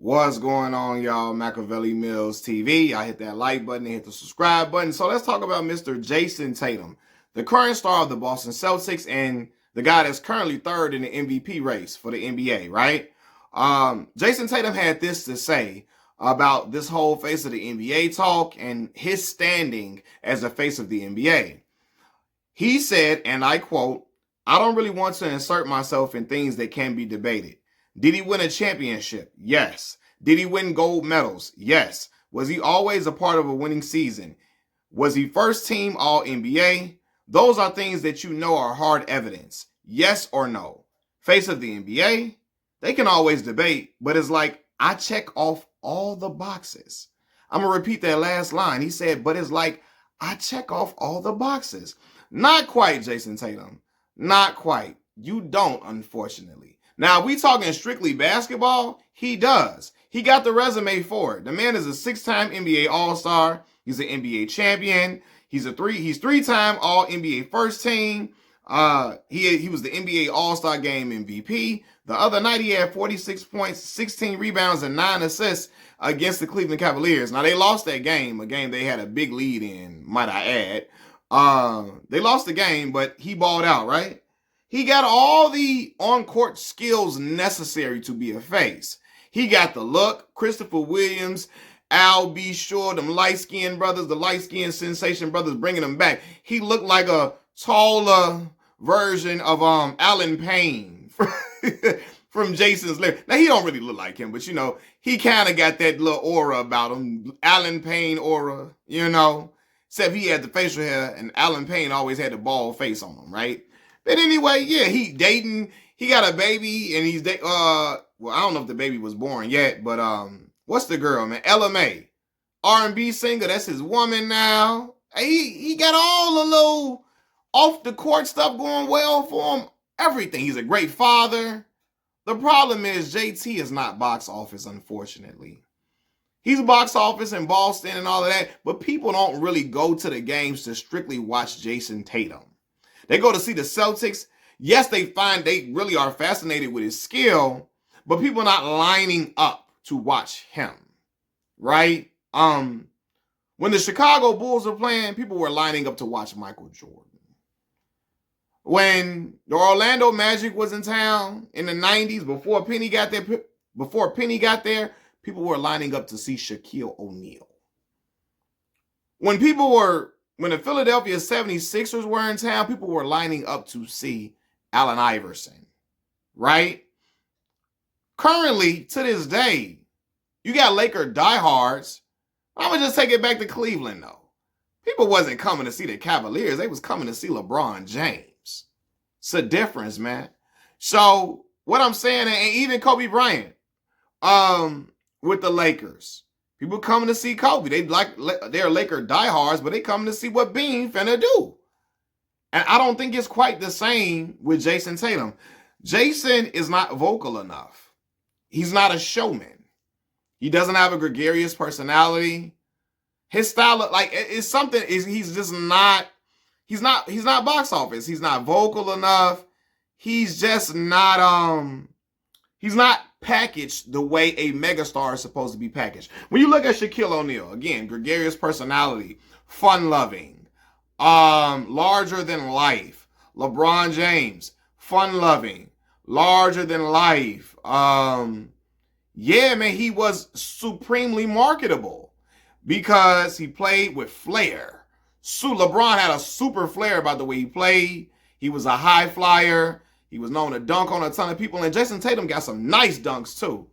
What's going on, y'all? Machiavelli Mills TV. I hit that like button and hit the subscribe button. So let's talk about Mr. Jayson Tatum, the current star of the Boston Celtics and the guy that's currently third in the MVP race for the NBA, right? Jayson Tatum had this to say about this whole face of the NBA talk and his standing as the face of the NBA. He said, and I quote, "I don't really want to insert myself in things that can be debated. Did he win a championship? Yes. Did he win gold medals? Yes. Was he always a part of a winning season? Was he first team All NBA? Those are things that you know are hard evidence. Yes or no. Face of the NBA? They can always debate, but it's like I check off all the boxes." I'm going to repeat that last line. He said, but it's like I check off all the boxes. Not quite, Jayson Tatum. Not quite. You don't, unfortunately. Now, if we talking strictly basketball, he does. He got the resume for it. The man is a six-time NBA All-Star. He's an NBA champion. He's three-time All-NBA first team. He was the NBA All-Star Game MVP. The other night, he had 46 points, 16 rebounds, and 9 assists against the Cleveland Cavaliers. Now, they lost that game, a game they had a big lead in, might I add. They lost the game, but he balled out, right? He got all the on-court skills necessary to be a face. He got the look. Christopher Williams, Al B. Shore, them light-skinned brothers, the light-skinned sensation brothers, bringing them back. He looked like a taller version of Alan Payne from Jason's lyrics. Now, he don't really look like him, but, you know, he kind of got that little aura about him. Alan Payne aura, you know. Except he had the facial hair, and Alan Payne always had the bald face on him, right? But anyway, yeah, he dating. He got a baby, and he's well, I don't know if the baby was born yet, but what's the girl, man? Ella May, R&B singer. That's his woman now. He got all the little off the court stuff going well for him. Everything. He's a great father. The problem is JT is not box office, unfortunately. He's box office in Boston and all of that, but people don't really go to the games to strictly watch Jayson Tatum. They go to see the Celtics. Yes, they really are fascinated with his skill, but people are not lining up to watch him, right? When the Chicago Bulls were playing, people were lining up to watch Michael Jordan. When the Orlando Magic was in town in the 90s, before Penny got there, people were lining up to see Shaquille O'Neal. When the Philadelphia 76ers were in town, people were lining up to see Allen Iverson, right? Currently, to this day, you got Laker diehards. I'm going to just take it back to Cleveland, though. People wasn't coming to see the Cavaliers. They was coming to see LeBron James. It's a difference, man. So, what I'm saying, and even Kobe Bryant, with the Lakers. People coming to see Kobe. They're Laker diehards, but they coming to see what Bean finna do. And I don't think it's quite the same with Jayson Tatum. Jayson is not vocal enough. He's not a showman. He doesn't have a gregarious personality. His style, he's not box office. He's not vocal enough. He's just not, he's not packaged the way a megastar is supposed to be packaged. When you look at Shaquille O'Neal, again, gregarious personality, fun-loving, larger than life. LeBron James, fun-loving, larger than life. Yeah, man, he was supremely marketable because he played with flair. LeBron had a super flair about the way he played. He was a high flyer. He was known to dunk on a ton of people, and Jayson Tatum got some nice dunks too.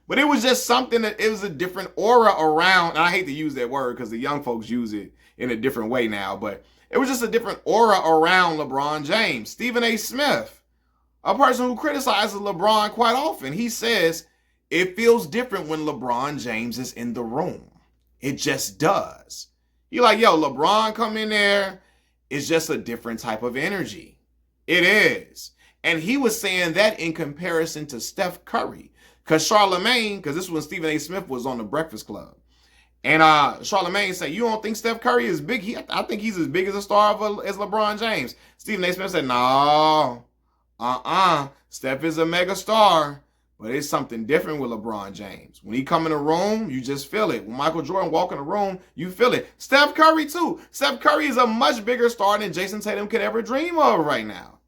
But it was just something that it was a different aura around, and I hate to use that word because the young folks use it in a different way now, but it was just a different aura around LeBron James. Stephen A. Smith, a person who criticizes LeBron quite often, he says, it feels different when LeBron James is in the room. It just does. You're like, yo, LeBron come in there, it's just a different type of energy. It is. And he was saying that in comparison to Steph Curry. Because this is when Stephen A. Smith was on the Breakfast Club. And Charlamagne said, you don't think Steph Curry is big? I think he's as big as a star as LeBron James. Stephen A. Smith said, no, Steph is a mega star, But it's something different with LeBron James. When he come in the room, you just feel it. When Michael Jordan walk in the room, you feel it. Steph Curry too. Steph Curry is a much bigger star than Jayson Tatum could ever dream of right now.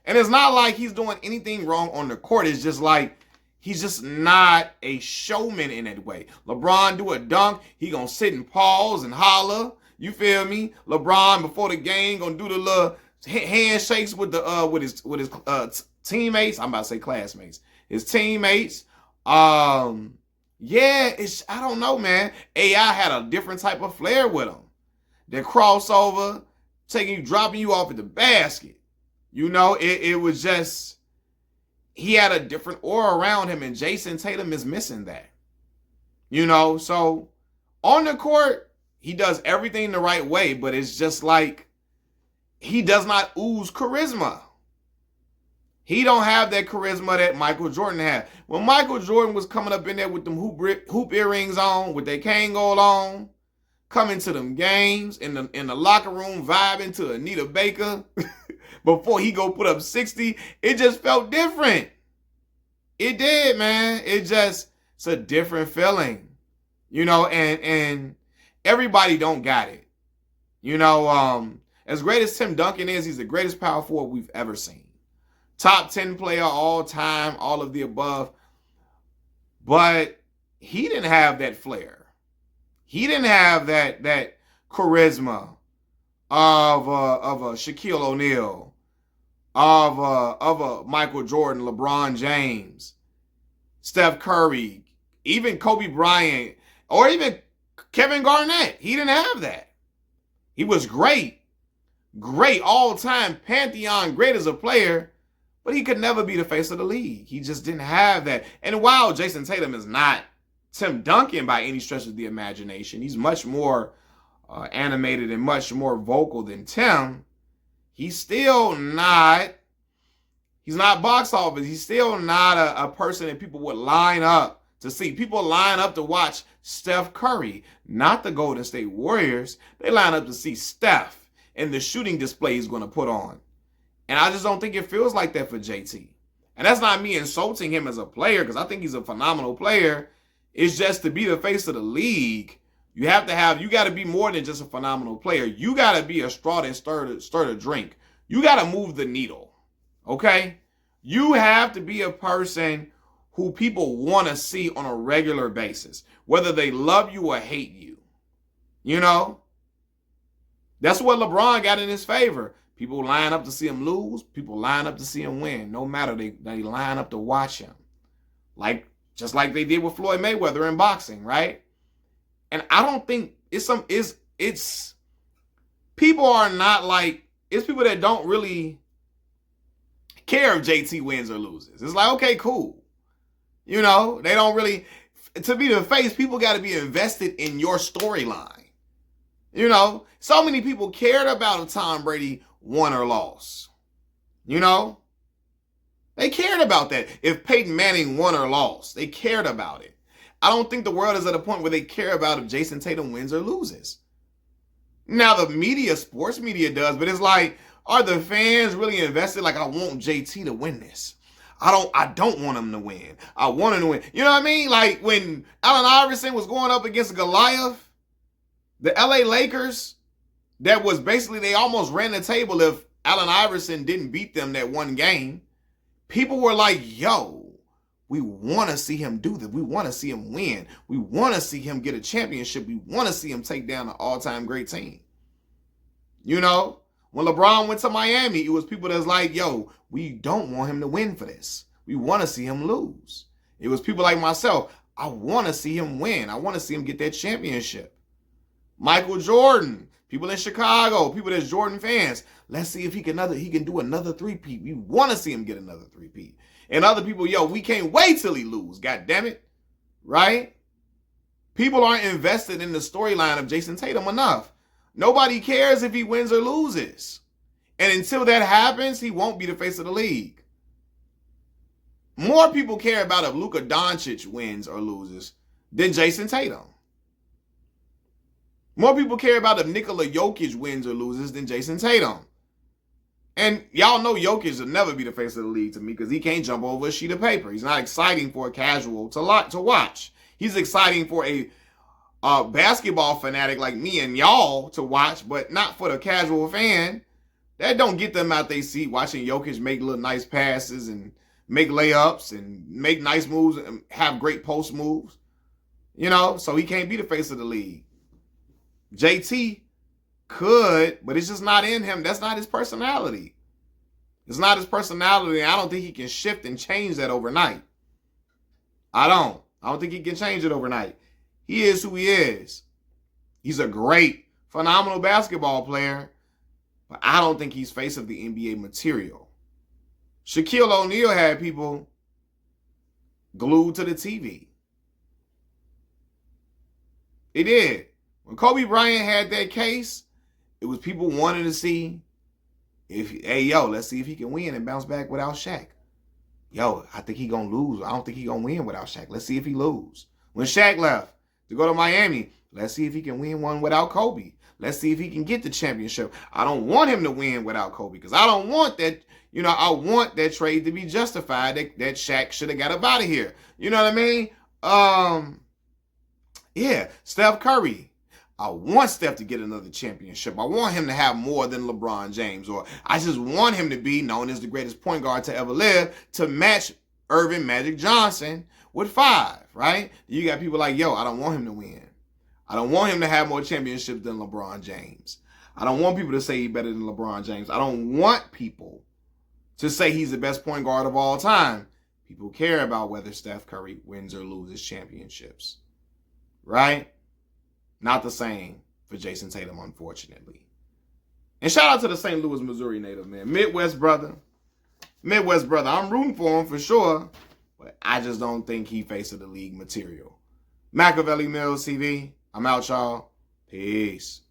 And it's not like he's doing anything wrong on the court. It's just like he's just not a showman in that way. LeBron do a dunk, he gonna sit and pause and holler. You feel me? LeBron before the game gonna do the little handshakes with his teammates. I'm about to say classmates. His teammates. Yeah, I don't know, man. AI had a different type of flair with him. The crossover, dropping you off at the basket. You know, it was just, he had a different aura around him, and Jayson Tatum is missing that. You know, so on the court, he does everything the right way, but it's just like he does not ooze charisma. He don't have that charisma that Michael Jordan had. When Michael Jordan was coming up in there with them hoop earrings on, with their Kangol on, coming to them games, in the locker room vibing to Anita Baker before he go put up 60, it just felt different. It did, man. It's a different feeling. You know, and everybody don't got it. You know, as great as Tim Duncan is, he's the greatest power forward we've ever seen. Top 10 player all time, all of the above. But he didn't have that flair. He didn't have that charisma of a Shaquille O'Neal, of a Michael Jordan, LeBron James, Steph Curry, even Kobe Bryant, or even Kevin Garnett. He didn't have that. He was great all-time pantheon, great as a player, but he could never be the face of the league. He just didn't have that. And while Jayson Tatum is not Tim Duncan by any stretch of the imagination, he's much more animated and much more vocal than Tim. He's not box office. He's still not a person that people would line up to see. People line up to watch Steph Curry, not the Golden State Warriors. They line up to see Steph and the shooting display he's going to put on. And I just don't think it feels like that for JT. And that's not me insulting him as a player, because I think he's a phenomenal player. It's just to be the face of the league, you got to be more than just a phenomenal player. You got to be a straw that stirred a drink. You got to move the needle, okay? You have to be a person who people want to see on a regular basis, whether they love you or hate you. You know? That's what LeBron got in his favor. People line up to see him lose. People line up to see him win. No matter, they line up to watch him. Just like they did with Floyd Mayweather in boxing, right? And I don't think it's people that don't really care if JT wins or loses. It's like, okay, cool. You know, they don't really, to be the face, people got to be invested in your storyline. You know, so many people cared about if Tom Brady won or lost. You know, they cared about that. If Peyton Manning won or lost, they cared about it. I don't think the world is at a point where they care about if Jayson Tatum wins or loses. Now, the media, sports media does, but it's like, are the fans really invested? Like, I want JT to win this. I don't want him to win. I want him to win. You know what I mean? Like when Allen Iverson was going up against Goliath, the LA Lakers, that was basically, they almost ran the table if Allen Iverson didn't beat them that one game. People were like, yo, we want to see him do this. We want to see him win. We want to see him get a championship. We want to see him take down an all-time great team. You know, when LeBron went to Miami, it was people that's like, yo, we don't want him to win for this. We want to see him lose. It was people like myself. I want to see him win. I want to see him get that championship. Michael Jordan, people in Chicago, people that's Jordan fans. Let's see if he can do another three-peat. We want to see him get another three-peat. And other people, yo, we can't wait till he lose. God damn it. Right? People aren't invested in the storyline of Jayson Tatum enough. Nobody cares if he wins or loses. And until that happens, he won't be the face of the league. More people care about if Luka Doncic wins or loses than Jayson Tatum. More people care about if Nikola Jokic wins or loses than Jayson Tatum. And y'all know Jokic will never be the face of the league to me because he can't jump over a sheet of paper. He's not exciting for a casual to watch. He's exciting for a basketball fanatic like me and y'all to watch, but not for the casual fan. That don't get them out their seat watching Jokic make little nice passes and make layups and make nice moves and have great post moves. You know, so he can't be the face of the league. JT could, but it's just not in him. That's not his personality. It's not his personality. I don't think he can shift and change that overnight. I don't think he can change it overnight. He is who he is. He's a great, phenomenal basketball player, but I don't think he's face of the NBA material. Shaquille O'Neal had people glued to the TV. He did. When Kobe Bryant had that case, it was people wanting to see if, hey, yo, let's see if he can win and bounce back without Shaq. Yo, I think he gonna lose. I don't think he gonna win without Shaq. Let's see if he lose. When Shaq left to go to Miami, let's see if he can win one without Kobe. Let's see if he can get the championship. I don't want him to win without Kobe because I don't want that, you know, I want that trade to be justified that Shaq should have got up out of here. You know what I mean? Yeah, Steph Curry. I want Steph to get another championship. I want him to have more than LeBron James, or I just want him to be known as the greatest point guard to ever live to match Irvin Magic Johnson with 5, right? You got people like, yo, I don't want him to win. I don't want him to have more championships than LeBron James. I don't want people to say he's better than LeBron James. I don't want people to say he's the best point guard of all time. People care about whether Steph Curry wins or loses championships, right? Not the same for Jayson Tatum, unfortunately. And shout out to the St. Louis, Missouri native, man. Midwest brother. I'm rooting for him for sure, but I just don't think he faces the league material. Machiavelli Mills TV. I'm out, y'all. Peace.